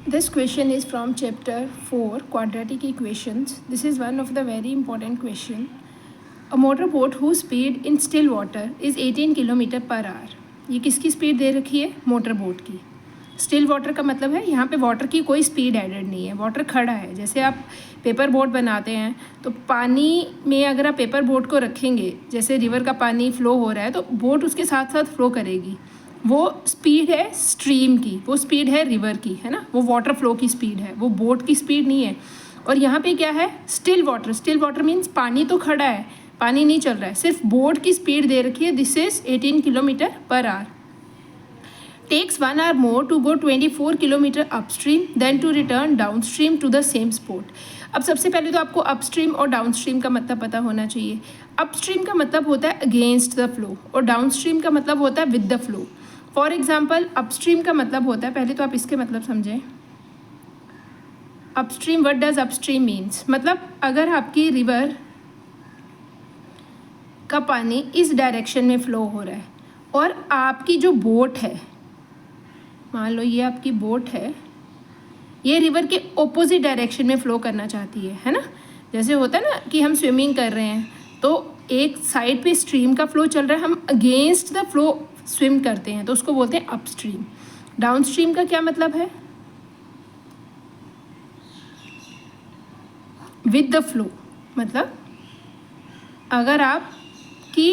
This question is from chapter 4, quadratic equations. This is one of the very important question. A motorboat whose speed in still water is 18 kilometre per our. ये किसकी speed दे रखी है? Motor boat की. Still water का मतलब है यहाँ पे वाटर की कोई स्पीड एडेड नहीं है, वाटर खड़ा है. जैसे आप पेपर बोट बनाते हैं तो पानी में अगर आप पेपर बोट को रखेंगे, जैसे रिवर का पानी फ्लो हो रहा है तो बोट उसके साथ साथ फ्लो करेगी. वो स्पीड है स्ट्रीम की, वो स्पीड है रिवर की, है ना. वो वाटर फ्लो की स्पीड है, वो बोट की स्पीड नहीं है. और यहाँ पे क्या है? Still water. Still water means पानी तो खड़ा है, पानी नहीं चल रहा है, सिर्फ बोट की स्पीड दे रखी है. This is 18 kilometre per hour. Takes 1 hour more to go 24 kilometre upstream then to return downstream to the same spot. अब सबसे पहले तो आपको अपस्ट्रीम और डाउनस्ट्रीम का मतलब पता होना चाहिए. अपस्ट्रीम का मतलब होता है अगेंस्ट द फ्लो और डाउनस्ट्रीम का मतलब होता है with the flow. For example upstream का मतलब होता है, पहले तो आप इसके मतलब समझें. Upstream, what does upstream means? मतलब अगर आपकी रिवर का पानी इस डायरेक्शन में फ्लो हो रहा है और आपकी जो बोट है, मान लो ये आपकी बोट है, ये रिवर के ऑपोजिट डायरेक्शन में फ़्लो करना चाहती है ना. जैसे होता है ना कि हम स्विमिंग कर रहे हैं तो एक साइड पे स्ट्रीम का फ्लो चल रहा है, हम अगेंस्ट द फ्लो स्विम करते हैं तो उसको बोलते हैं अपस्ट्रीम. डाउनस्ट्रीम का क्या मतलब है? With the flow. मतलब अगर आपकी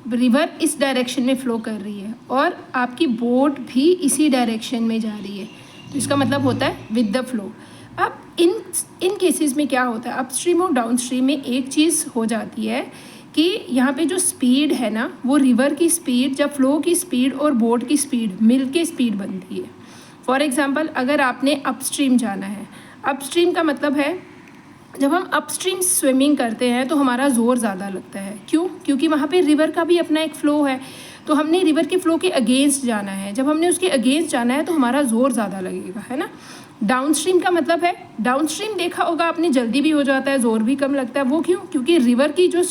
रिवर इस डायरेक्शन में फ़्लो कर रही है और आपकी बोट भी इसी डायरेक्शन में जा रही है तो इसका मतलब होता है विद द फ्लो. अब इन केसेस में क्या होता है, अपस्ट्रीम और डाउनस्ट्रीम में एक चीज़ हो जाती है कि यहाँ पे जो स्पीड है ना, वो रिवर की स्पीड जब फ्लो की स्पीड और बोट की स्पीड मिल के स्पीड बनती है. फॉर एग्ज़ाम्पल अगर आपने अपस्ट्रीम जाना है, अपस्ट्रीम का मतलब है जब हम अपस्ट्रीम स्विमिंग करते हैं तो हमारा ज़ोर ज़्यादा लगता है. क्यों? क्योंकि वहाँ पे रिवर का भी अपना एक फ़्लो है, तो हमने रिवर के फ़्लो के अगेंस्ट जाना है. जब हमने उसके अगेंस्ट जाना है तो हमारा ज़ोर ज़्यादा लगेगा, है ना. डाउनस्ट्रीम का मतलब है, डाउनस्ट्रीम देखा होगा आपने, जल्दी भी हो जाता है, ज़ोर भी कम लगता है. वो क्यों? क्योंकि रिवर की जो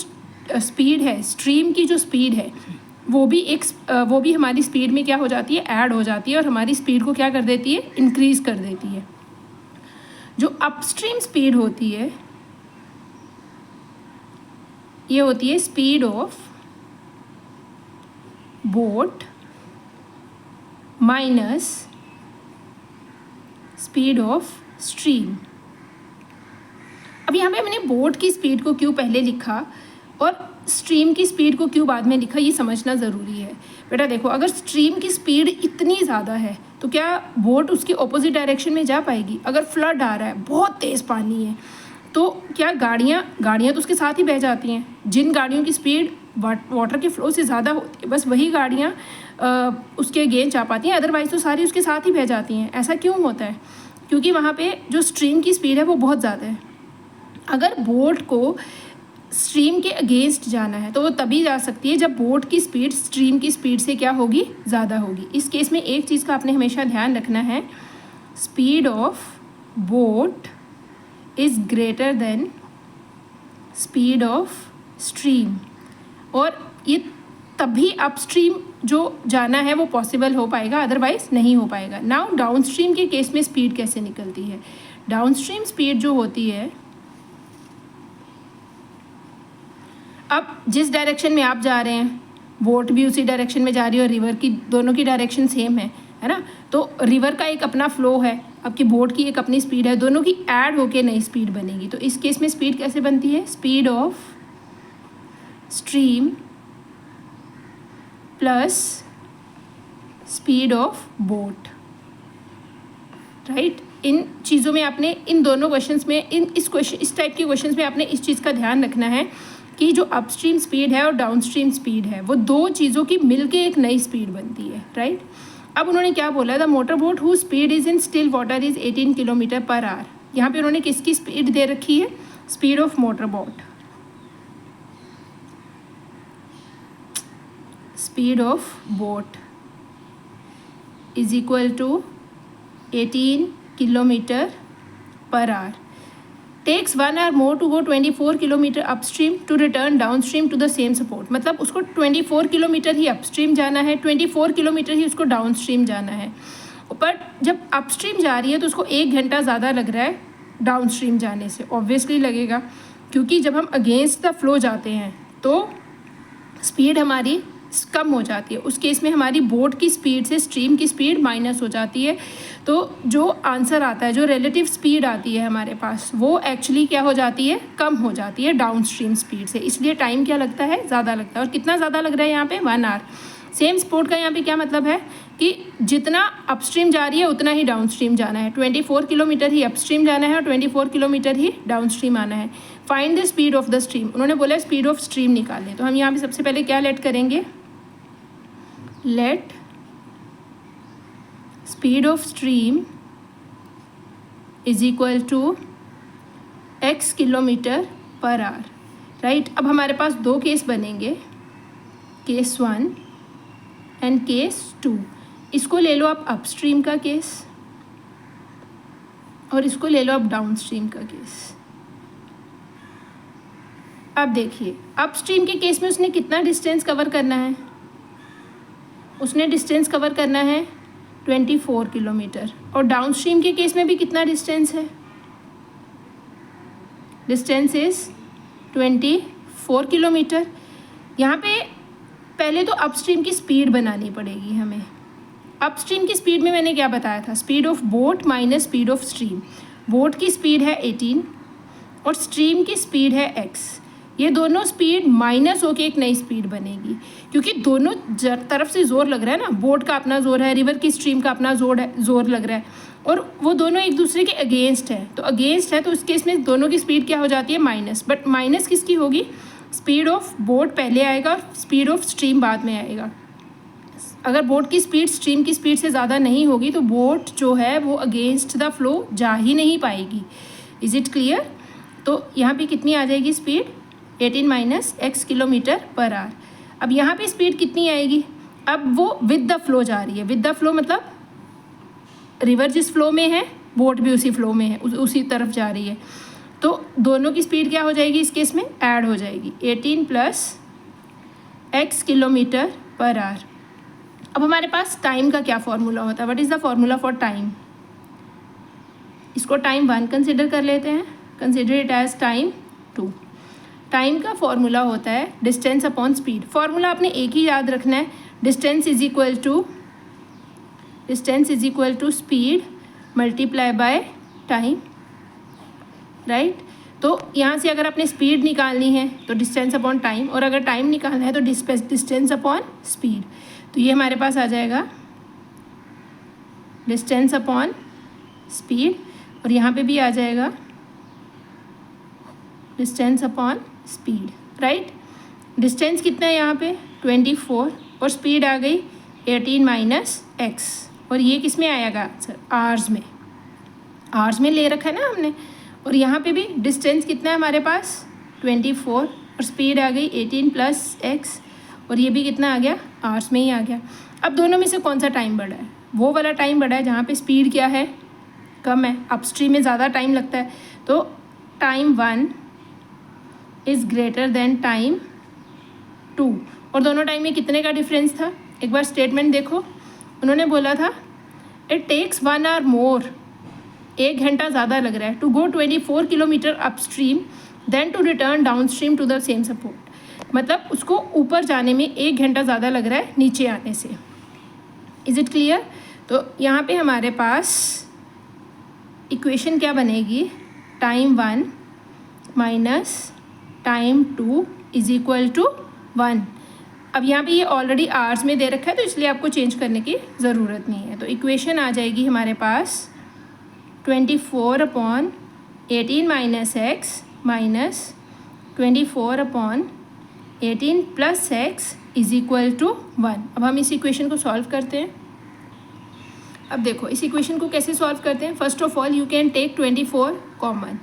स्पीड है, स्ट्रीम की जो स्पीड है, वो भी हमारी स्पीड में क्या हो जाती है? ऐड हो जाती है और हमारी स्पीड को क्या कर देती है? इंक्रीज़ कर देती है. जो अपस्ट्रीम स्पीड होती है ये होती है speed of boat minus speed of stream. अब यहाँ पे मैंने बोट की स्पीड को क्यों पहले लिखा और स्ट्रीम की स्पीड को क्यों बाद में लिखा, ये समझना ज़रूरी है. बेटा देखो, अगर स्ट्रीम की स्पीड इतनी ज़्यादा है तो क्या बोट उसके ऑपोजिट डायरेक्शन में जा पाएगी? अगर फ्लड आ रहा है, बहुत तेज़ पानी है, तो क्या गाड़ियाँ तो उसके साथ ही बह जाती हैं. जिन गाड़ियों की स्पीड वाटर के फ्लो से ज़्यादा होती है बस वही गाड़ियाँ उसके अगेंस्ट जा पाती हैं, अदरवाइज़ तो सारी उसके साथ ही बह जाती हैं. ऐसा क्यों होता है? क्योंकि वहाँ पे जो स्ट्रीम की स्पीड है वो बहुत ज़्यादा है. अगर बोट को स्ट्रीम के अगेंस्ट जाना है तो वो तभी जा सकती है जब बोट की स्पीड स्ट्रीम की स्पीड से क्या होगी? ज़्यादा होगी. इस केस में एक चीज़ का आपने हमेशा ध्यान रखना है, speed of boat is greater than speed of stream. और ये तभी अपस्ट्रीम जो जाना है वो पॉसिबल हो पाएगा, अदरवाइज नहीं हो पाएगा. नाउ डाउनस्ट्रीम के केस में स्पीड कैसे निकलती है? डाउनस्ट्रीम स्पीड जो होती है, अब जिस डायरेक्शन में आप जा रहे हैं बोट भी उसी डायरेक्शन में जा रही है और रिवर की, दोनों की डायरेक्शन सेम है ना. तो रिवर का एक अपना फ्लो है, आपकी बोट की एक अपनी स्पीड है, दोनों की ऐड होके नई स्पीड बनेगी. तो इस केस में स्पीड कैसे बनती है? Speed of stream plus speed of boat. Right. इन चीज़ों में आपने, इन दोनों क्वेश्चंस में, इस टाइप के क्वेश्चंस में आपने इस चीज़ का ध्यान रखना है कि जो अपस्ट्रीम स्पीड है और डाउनस्ट्रीम स्पीड है वो दो चीज़ों की मिलके एक नई स्पीड बनती है. राइट. अब उन्होंने क्या बोला? The motor boat who speed is in still water is 18 kilometre per hour. यहाँ पे उन्होंने किसकी स्पीड दे रखी है? Speed of motor boat. Speed of boat is equal to 18 kilometre per hour. Takes 1 hour more to go 24 kilometre upstream to return downstream to the same support. मतलब उसको 24 kilometre ही upstream जाना है, 24 किलोमीटर ही उसको downstream जाना है. पर जब upstream जा रही है तो उसको 1 घंटा ज़्यादा लग रहा है डाउनस्ट्रीम जाने से, ऑब्वियसली लगेगा, क्योंकि जब हम अगेंस्ट द फ्लो जाते हैं तो स्पीड हमारी कम हो जाती है। उस केस में हमारी बोट की स्पीड से स्ट्रीम की स्पीड माइनस हो जाती है। तो जो आंसर आता है, जो रिलेटिव स्पीड आती है हमारे पास, वो एक्चुअली क्या हो जाती है, कम हो जाती है डाउनस्ट्रीम स्पीड से। इसलिए टाइम क्या लगता है, ज़्यादा लगता है। और कितना ज़्यादा लग रहा है यहाँ पे, 1 आवर। सेम स्पोर्ट का यहाँ पे क्या मतलब है कि जितना अपस्ट्रीम जा रही है उतना ही डाउनस्ट्रीम जाना है। 24 किलोमीटर ही अपस्ट्रीम जाना है और 24 किलोमीटर ही डाउनस्ट्रीम आना है। Find the speed of the stream, उन्होंने बोला स्पीड ऑफ स्ट्रीम निकालें। तो हम यहाँ पे सबसे पहले क्या लेट करेंगे, let speed of stream is equal to x kilometre per hour, right. अब हमारे पास 2 केस बनेंगे, केस 1 एंड केस 2। इसको ले लो आप अपस्ट्रीम का केस और इसको ले लो आप डाउनस्ट्रीम का केस। अब देखिए अपस्ट्रीम के केस में उसने कितना डिस्टेंस कवर करना है, उसने डिस्टेंस कवर करना है 24 किलोमीटर। और डाउनस्ट्रीम के केस में भी कितना डिस्टेंस है, डिस्टेंस इज 24 किलोमीटर। यहाँ पे पहले तो अपस्ट्रीम की स्पीड बनानी पड़ेगी हमें। अपस्ट्रीम की स्पीड में मैंने क्या बताया था, speed of boat minus speed of stream. Boat की स्पीड है 18 और स्ट्रीम की स्पीड है x। ये दोनों स्पीड माइनस होके एक नई स्पीड बनेगी, क्योंकि दोनों तरफ से ज़ोर लग रहा है ना। बोट का अपना ज़ोर है, रिवर की स्ट्रीम का अपना ज़ोर लग रहा है, और वो दोनों एक दूसरे के अगेंस्ट है। तो अगेंस्ट है तो उस केस में दोनों की स्पीड क्या हो जाती है, माइनस। बट माइनस किसकी होगी, स्पीड ऑफ बोट पहले आएगा और स्पीड ऑफ स्ट्रीम बाद में आएगा। अगर बोट की स्पीड स्ट्रीम की स्पीड से ज़्यादा नहीं होगी तो बोट जो है वो अगेंस्ट द फ्लो जा ही नहीं पाएगी। Is it clear. तो यहाँ पे कितनी आ जाएगी speed, 18 minus x kilometre per hour. अब यहाँ पे स्पीड कितनी आएगी, अब वो विद द फ्लो जा रही है। विद द फ्लो मतलब रिवर जिस फ्लो में है बोट भी उसी फ्लो में है, उसी तरफ जा रही है। तो दोनों की स्पीड क्या हो जाएगी इस केस में, ऐड हो जाएगी, 18 plus x kilometre per hour. अब हमारे पास टाइम का क्या फॉर्मूला होता है, what is the formula for time. इसको टाइम 1 कंसिडर कर लेते हैं, consider it as time 2। Time का फॉर्मूला होता है डिस्टेंस अपॉन स्पीड। फॉर्मूला आपने एक ही याद रखना है, distance is equal to speed multiply by time, right. तो यहाँ से अगर आपने स्पीड निकालनी है तो डिस्टेंस अपॉन टाइम, और अगर टाइम निकालना है तो डिस्टेंस अपॉन स्पीड। तो ये हमारे पास आ जाएगा डिस्टेंस अपॉन स्पीड, और यहाँ पे भी आ जाएगा distance upon speed, right. Distance कितना है यहाँ पे 24 और स्पीड आ गई 18 माइनस x, और ये किस में आएगा आंसर, आवर्स में ले रखा है ना हमने। और यहाँ पे भी डिस्टेंस कितना है हमारे पास 24 और स्पीड आ गई 18 प्लस x, और ये भी कितना आ गया, आवर्स में ही आ गया। अब दोनों में से कौन सा टाइम बढ़ा है, वो वाला टाइम बढ़ा है जहाँ पे स्पीड क्या है, कम है। अपस्ट्रीम में ज़्यादा टाइम लगता है, तो time 1 is greater than time 2। और दोनों टाइम में कितने का डिफरेंस था, एक बार स्टेटमेंट देखो। उन्होंने बोला था इट टेक्स 1 आवर मोर, 1 घंटा ज़्यादा लग रहा है, to go 24 kilometre upstream then to return down stream to the same support. मतलब उसको ऊपर जाने में 1 घंटा ज़्यादा लग रहा है नीचे आने से। Is it clear. तो यहाँ पे हमारे पास इक्वेशन क्या बनेगी, time 1 minus time 2 is equal to 1। अब यहाँ पे ये ऑलरेडी आवर्स में दे रखा है तो इसलिए आपको चेंज करने की ज़रूरत नहीं है। तो इक्वेशन आ जाएगी हमारे पास 24 upon 18 minus x minus 24 upon 18 plus x is equal to 1। अब हम इस इक्वेशन को सॉल्व करते हैं। अब देखो इस इक्वेशन को कैसे सॉल्व करते हैं। First of all you can take 24 common.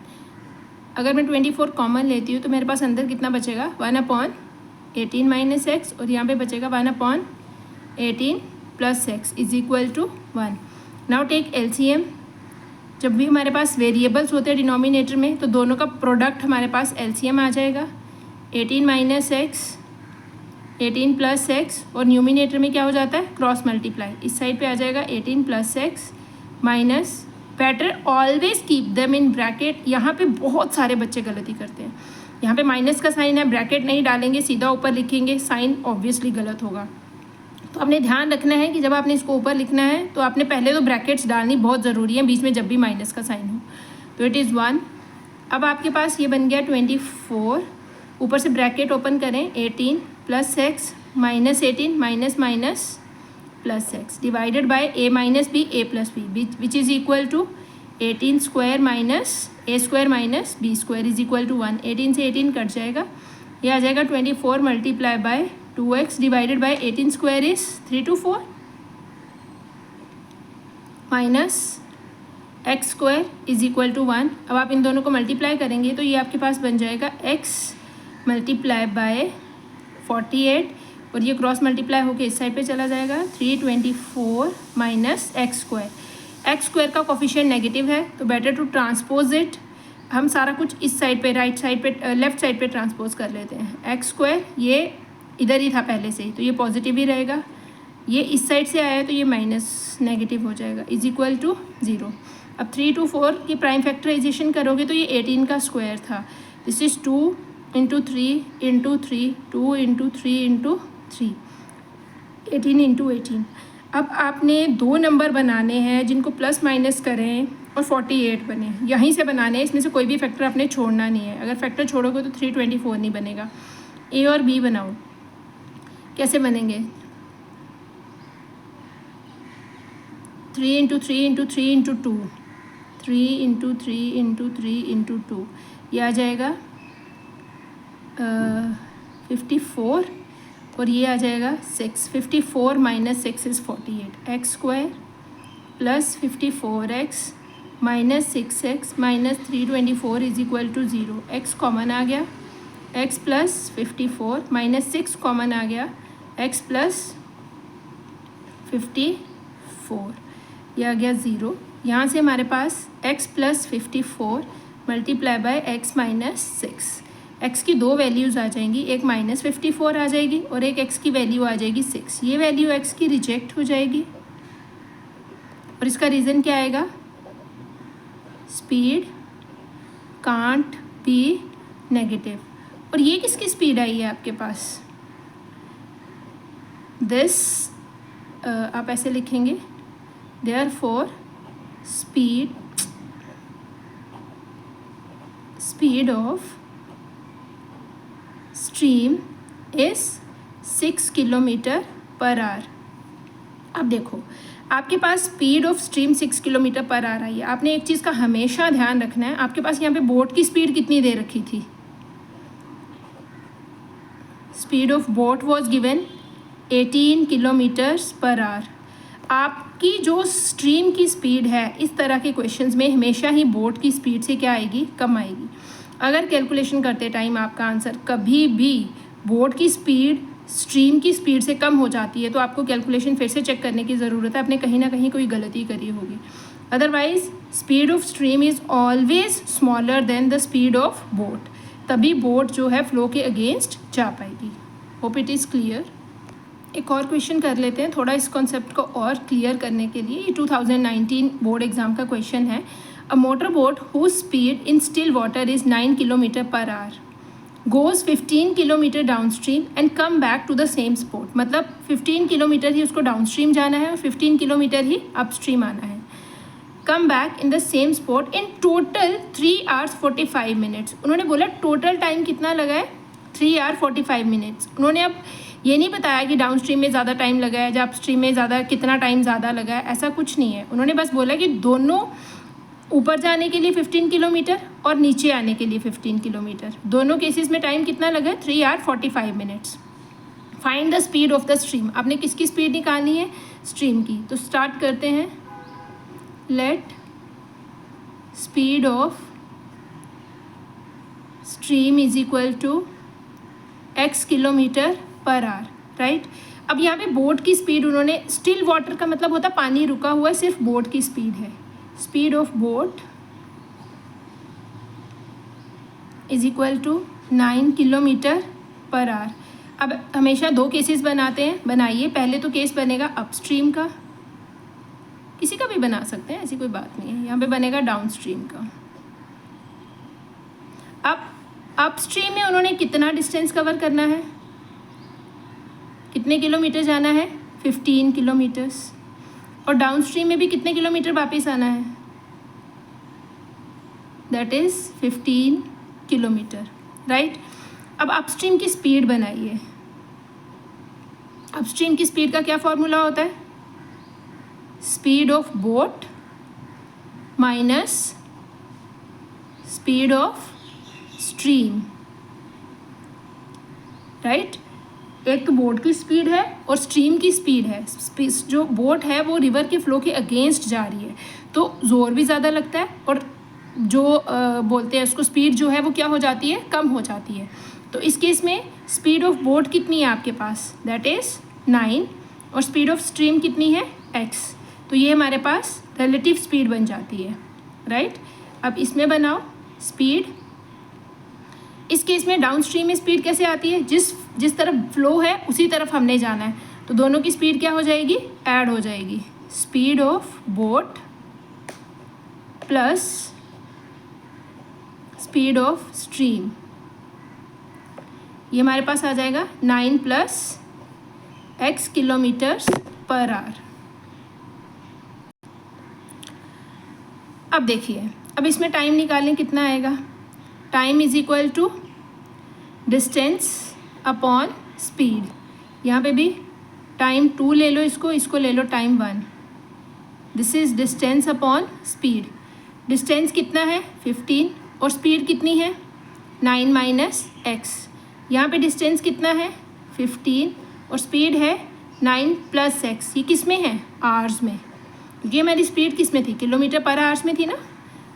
अगर मैं 24 कॉमन लेती हूँ तो मेरे पास अंदर कितना बचेगा, 1 अपॉन 18 माइनस एक्स, और यहाँ पे बचेगा 1 upon 18 plus x is equal to 1। Now take LCM. जब भी हमारे पास वेरिएबल्स होते हैं डिनोमिनेटर में तो दोनों का प्रोडक्ट हमारे पास एलसीएम आ जाएगा। 18 माइनस एक्स 18 प्लस एक्स, और न्यूमिनेटर में क्या हो जाता है, क्रॉस मल्टीप्लाई, इस साइड पे आ जाएगा 18 plus x minus, better always keep them in bracket. यहाँ पे बहुत सारे बच्चे गलती करते हैं, यहाँ पे माइनस का साइन है, ब्रैकेट नहीं डालेंगे, सीधा ऊपर लिखेंगे, साइन ऑब्वियसली गलत होगा। तो आपने ध्यान रखना है कि जब आपने इसको ऊपर लिखना है तो आपने पहले तो ब्रैकेट्स डालनी बहुत ज़रूरी है बीच में जब भी माइनस का साइन हो। तो इट इज़ 1। अब आपके पास ये बन गया 24, ऊपर से ब्रैकेट ओपन करें, 18 plus x minus 18 minus minus plus x divided by a minus B A plus B which is equal to 18 square minus a square minus b square is equal to 1। 18 से 18 cut जाएगा, ये आ जाएगा 24 multiply by 2x divided by 18 square is 324 minus x square is equal to 1। अब आप इन दोनों को multiply करेंगे तो ये आपके पास बन जाएगा x मल्टीप्लाई बाय 48, और ये क्रॉस मल्टीप्लाई होकर इस साइड पे चला जाएगा, 324 माइनस एक्स स्क्वायर का कोफिशिएंट नेगेटिव है तो बेटर टू ट्रांसपोज इट। हम सारा कुछ इस साइड पे, राइट साइड पे, लेफ्ट साइड पे ट्रांसपोज कर लेते हैं। एक्स स्क्वायर ये इधर ही था पहले से ही, तो ये पॉजिटिव ही रहेगा, ये इस साइड से आया है तो ये माइनस नेगेटिव हो जाएगा, इज इक्वल टू 0। अब 3 to 4 की प्राइम फैक्टराइजेशन करोगे तो ये 18 का स्क्वायर था, this is 2 into 3 into 3, 2 into 3 into 3, 18 into 18। अब आपने दो नंबर बनाने हैं जिनको प्लस माइनस करें और 48 बने, यहीं से बनाने हैं, इसमें से कोई भी फैक्टर आपने छोड़ना नहीं है। अगर फैक्टर छोड़ोगे तो 324 नहीं बनेगा। ए और बी बनाओ, कैसे बनेंगे, 3 into 3 into 3 into 2, 3 into 3 into 3 into 2, ये आ जाएगा 54, और ये आ जाएगा 6। 54 minus 6 is 48, X square plus 54x minus 6x minus 324 is equal to 0। X common आ गया, x प्लस 54 माइनस 6 कॉमन आ गया, x प्लस 54, यह आ गया 0। यहाँ से हमारे पास x plus 54 multiply by x minus 6, x की दो वैल्यूज़ आ जाएंगी, एक माइनस 54 आ जाएगी और एक x की वैल्यू आ जाएगी 6। ये वैल्यू x की रिजेक्ट हो जाएगी और इसका रीज़न क्या आएगा, स्पीड कांट बी नेगेटिव। और ये किसकी स्पीड आई है आपके पास, दिस आप ऐसे लिखेंगे, therefore speed of stream is 6 kilometre per hour. अब देखो आपके पास speed of stream 6 kilometre per hour आई है। आपने एक चीज़ का हमेशा ध्यान रखना है, आपके पास यहाँ पे बोट की स्पीड कितनी दे रखी थी, speed of boat was given 18 kilometres per hour. आपकी जो स्ट्रीम की स्पीड है इस तरह के क्वेश्चंस में हमेशा ही बोट की स्पीड से क्या आएगी, कम आएगी। अगर कैलकुलेशन करते टाइम आपका आंसर कभी भी बोट की स्पीड स्ट्रीम की स्पीड से कम हो जाती है तो आपको कैलकुलेशन फिर से चेक करने की ज़रूरत है, आपने कहीं ना कहीं कोई गलती करी होगी। Otherwise speed of stream is always smaller than the speed of boat, तभी बोट जो है फ्लो के अगेंस्ट जा पाएगी। Hope it is clear. एक और क्वेश्चन कर लेते हैं थोड़ा इस कॉन्सेप्ट को और क्लियर करने के लिए। ये 2019 बोर्ड एग्जाम का क्वेश्चन है। A motor boat whose speed in still water is 9 kilometre per hour goes 15 kilometre down stream and come back to the same spot. मतलब 15 किलोमीटर ही उसको डाउन स्ट्रीम जाना है और 15 किलोमीटर ही अप स्ट्रीम आना है। Come back in the same spot in total 3 hours 45 minutes। उन्होंने बोला total time कितना लगा है, 3 hours 45 minutes। उन्होंने अब ये नहीं बताया कि डाउन स्ट्रीम में ज़्यादा टाइम लगा है या अप स्ट्रीम में ज़्यादा कितना टाइम ज़्यादा लगा है, ऐसा कुछ नहीं है। उन्होंने बस बोला कि दोनों ऊपर जाने के लिए 15 किलोमीटर और नीचे आने के लिए 15 किलोमीटर, दोनों केसेस में टाइम कितना लगा है, 3 hours 45 minutes। Find the speed of the stream. आपने किसकी स्पीड निकालनी है, स्ट्रीम की। तो स्टार्ट करते हैं, let speed of stream is equal to x kilometre per hour, right. अब यहाँ पे बोट की स्पीड उन्होंने, स्टिल वाटर का मतलब होता पानी रुका हुआ है, सिर्फ बोट की स्पीड है। Speed of boat is equal to 9 kilometre per hour. अब हमेशा दो केसेस बनाते हैं, बनाइए। पहले तो केस बनेगा अपस्ट्रीम का, किसी का भी बना सकते हैं, ऐसी कोई बात नहीं है। यहाँ पे बनेगा डाउनस्ट्रीम का। अब अपस्ट्रीम में उन्होंने कितना डिस्टेंस कवर करना है, कितने किलोमीटर जाना है, 15 किलोमीटर्स। और डाउनस्ट्रीम में भी कितने किलोमीटर वापस आना है, दैट इज़ 15 किलोमीटर, राइट। अब अपस्ट्रीम की स्पीड बनाइए। अपस्ट्रीम की स्पीड का क्या फॉर्मूला होता है, speed of boat minus speed of stream, right. एक तो बोट की स्पीड है और स्ट्रीम की स्पीड है। जो बोट है वो रिवर के फ्लो के अगेंस्ट जा रही है, तो ज़ोर भी ज़्यादा लगता है, और जो बोलते हैं उसको स्पीड जो है वो क्या हो जाती है, कम हो जाती है। तो इस केस में स्पीड ऑफ बोट कितनी है आपके पास, दैट इज़ 9, और स्पीड ऑफ स्ट्रीम कितनी है, x। तो ये हमारे पास रिलेटिव स्पीड बन जाती है, राइट। अब इसमें बनाओ स्पीड। इस केस में डाउन स्ट्रीम में स्पीड कैसे आती है, जिस तरफ फ्लो है उसी तरफ हमने जाना है, तो दोनों की स्पीड क्या हो जाएगी, ऐड हो जाएगी। Speed of boat plus speed of stream, ये हमारे पास आ जाएगा 9 + x किलोमीटर्स पर आवर। अब देखिए, अब इसमें टाइम निकालें, कितना आएगा, time is equal to distance upon speed. यहाँ पे भी टाइम 2 ले लो, इसको ले लो time 1। This is distance upon speed. Distance कितना है 15, और स्पीड कितनी है 9 - x। यहाँ पे डिस्टेंस कितना है 15 और स्पीड है 9 + x। ये किस में है, आवर्स में, क्योंकि हमारी स्पीड किस में थी, किलोमीटर पर आवर्स में थी ना,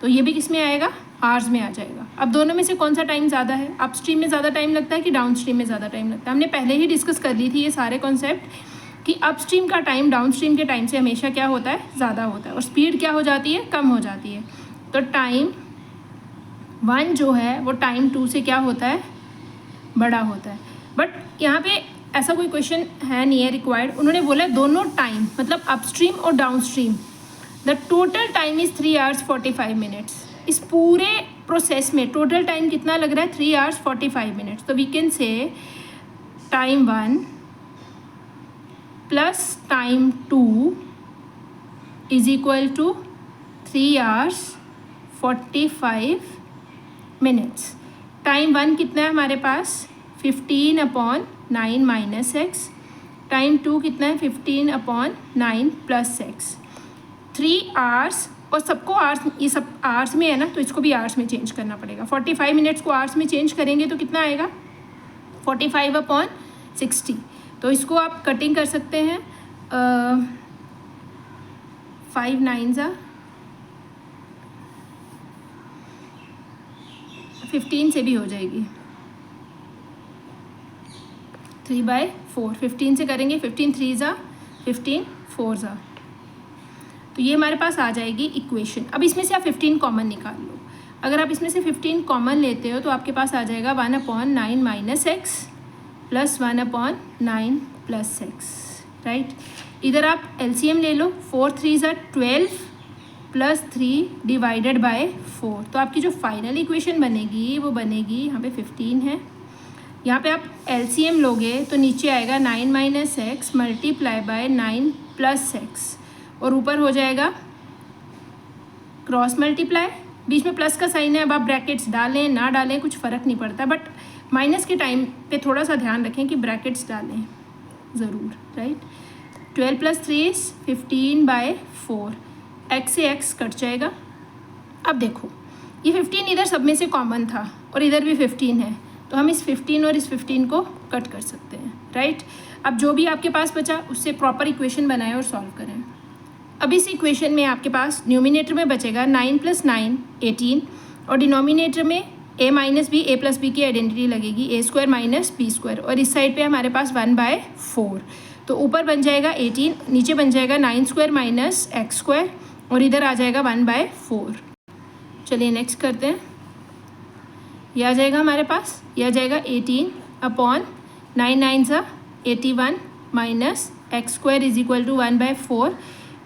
तो ये भी किस में आएगा, आवर्स में आ जाएगा। अब दोनों में से कौन सा टाइम ज़्यादा है, अपस्ट्रीम में ज़्यादा टाइम लगता है कि डाउनस्ट्रीम में ज़्यादा टाइम लगता है। हमने पहले ही डिस्कस कर ली थी ये सारे कॉन्सेप्ट कि अपस्ट्रीम का टाइम डाउनस्ट्रीम के टाइम से हमेशा क्या होता है, ज़्यादा होता है, और स्पीड क्या हो जाती है, कम हो जाती है। तो टाइम 1 जो है वो टाइम 2 से क्या होता है, बड़ा होता है। बट यहाँ पे ऐसा कोई क्वेश्चन है नहीं है रिक्वायर्ड। उन्होंने बोला दोनों टाइम, मतलब अपस्ट्रीम और downstream, the total time is 3 hours 45 minutes। इस पूरे प्रोसेस में टोटल टाइम कितना लग रहा है, 3 hours 45 minutes। तो we can say time 1 plus time 2 is equal to 3 hours 45 minutes। Time 1 कितना है हमारे पास, 15/9 - x। टाइम 2 कितना है, 15/9 + x। 3 hours, और सबको आवर्स, ये सब आवर्स में है ना, तो इसको भी आवर्स में चेंज करना पड़ेगा। 45 मिनट्स को आवर्स में चेंज करेंगे तो कितना आएगा, 45/60। तो इसको आप कटिंग कर सकते हैं, 5 9s 15 से भी हो जाएगी, 3/4। 15 से करेंगे, 15 3s 15 4s। तो ये हमारे पास आ जाएगी इक्वेशन। अब इसमें से आप 15 कॉमन निकाल लो। अगर आप इसमें से 15 कॉमन लेते हो तो आपके पास आ जाएगा 1/9 - x + 1/9 + x, राइट। इधर आप LCM ले लो, 4 3s 12 + 3 / 4। तो आपकी जो फाइनल इक्वेशन बनेगी वो बनेगी, यहाँ पे 15 है, यहाँ पे आप LCM लोगे तो नीचे आएगा 9 - x × 9 + x, और ऊपर हो जाएगा क्रॉस मल्टीप्लाई, बीच में प्लस का साइन है। अब आप ब्रैकेट्स डालें ना डालें कुछ फ़र्क नहीं पड़ता, बट माइनस के टाइम पे थोड़ा सा ध्यान रखें कि ब्रैकेट्स डालें ज़रूर, राइट। 12 + 3 = 15/4, x से x कट जाएगा। अब देखो ये 15 इधर सब में से कॉमन था और इधर भी 15 है, तो हम इस 15 और इस 15 को कट कर सकते हैं, राइट। अब जो भी आपके पास बचा उससे प्रॉपर इक्वेशन बनाएं और सॉल्व करें। अब इस इक्वेशन में आपके पास न्यूमिनेटर में बचेगा 9 + 9 18, और डिनोमिनेटर में a - b, a + b की आइडेंटिटी लगेगी, a² - b², और इस साइड पे हमारे पास 1/4। तो ऊपर बन जाएगा 18, नीचे बन जाएगा 9² - x², और इधर आ जाएगा 1/4। चलिए नेक्स्ट करते हैं। यह आ जाएगा हमारे पास, यह आ जाएगा 18/9 9 9 सा 81 minus x square is equal to 1/4।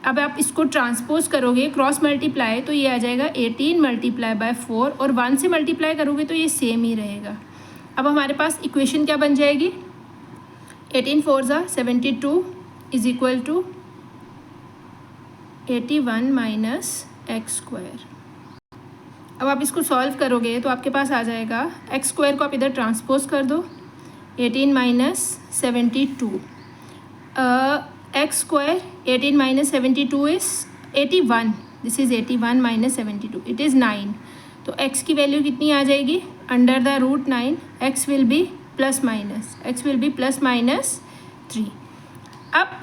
अब आप इसको ट्रांसपोज करोगे, क्रॉस मल्टीप्लाई, तो ये आ जाएगा 18 मल्टीप्लाई बाय 4, और 1 से मल्टीप्लाई करोगे तो ये सेम ही रहेगा। अब हमारे पास इक्वेशन क्या बन जाएगी, 18 4 सा 72 is equal to 81 minus x square. अब आप इसको सॉल्व करोगे तो आपके पास आ जाएगा एक्स स्क्वायर को आप इधर ट्रांसपोज कर दो, 18 minus 72, x square 18 minus 72 is 81, this is 81 minus 72, it is 9। तो x की वैल्यू कितनी आ जाएगी, under the root 9, x will be plus minus, x will be plus minus 3। अब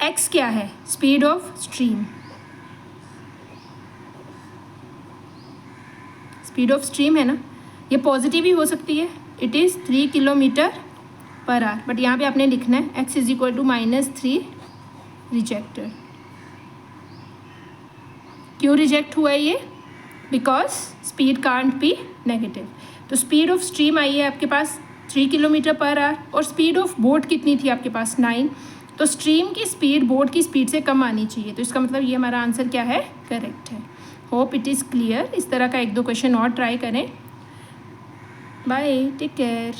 x क्या है, speed of stream, speed of stream है ना, ये पॉजिटिव ही हो सकती है, it is 3 kilometre per hour, but यहाँ पे आपने लिखना है x is equal to -3 rejected. क्यों रिजेक्ट हुआ ये, because speed can't be negative. तो स्पीड ऑफ स्ट्रीम आई है आपके पास 3 किलोमीटर पर आवर, और स्पीड ऑफ बोट कितनी थी आपके पास 9, तो स्ट्रीम की स्पीड बोट की स्पीड से कम आनी चाहिए, तो इसका मतलब ये हमारा आंसर क्या है, करेक्ट है। Hope it is clear. इस तरह का 1-2 क्वेश्चन और ट्राई करें। Bye, take care.